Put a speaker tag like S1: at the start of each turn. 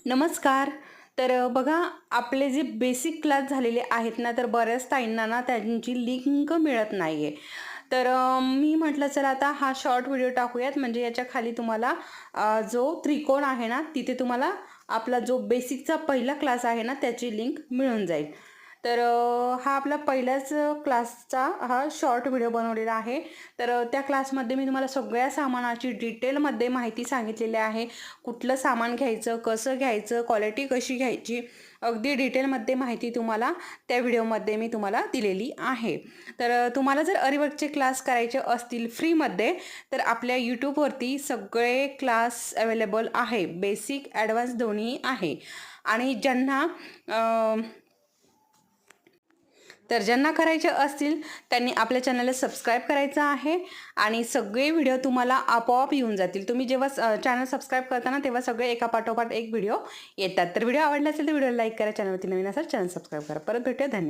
S1: नमस्कार. तर बघा, आपले जे बेसिक क्लास झालेले आहेत ना, तर बऱ्याच ताईंना ना त्यांची लिंक मिळत नाही आहे. तर मी म्हटलं चला आता हा शॉर्ट व्हिडिओ टाकूयात, म्हणजे याच्या खाली तुम्हाला जो त्रिकोण आहे ना, तिथे तुम्हाला आपला जो बेसिकचा पहिला क्लास आहे ना, त्याची लिंक मिळून जाईल. तर हा आपला पहिल्याच क्लासचा हा शॉर्ट व्हिडिओ बनवलेला आहे. तर त्या क्लासमध्ये मी तुम्हाला सगळ्या सामानाची डिटेलमध्ये माहिती सांगितलेली आहे. कुठलं सामान घ्यायचं, कसं घ्यायचं, क्वालिटी कशी घ्यायची, अगदी डिटेलमध्ये माहिती तुम्हाला त्या व्हिडिओमध्ये मी तुम्हाला दिलेली आहे. तर तुम्हाला जर अरीवर्कचे क्लास करायचे असतील फ्रीमध्ये, तर आपल्या यूट्यूबवरती सगळे क्लास अवेलेबल आहे. बेसिक, ॲडव्हान्स दोन्ही आहे. आणि ज्यांना करायचे असतील त्यांनी आपल्या चॅनलला सबस्क्राईब करायचं आहे आणि सगळे व्हिडिओ तुम्हाला आपोआप येऊन जातील. तुम्ही जेव्हा चॅनल सबस्क्राईब करता तेव्हा सगळे एका पाठोपाठ एक व्हिडिओ येतात. तर व्हिडिओ आवडला असेल तर व्हिडिओला लाईक करा, चॅनलवरती नवीन असेल चॅनल सबस्क्राईब करा. परत भेटूया. धन्यवाद.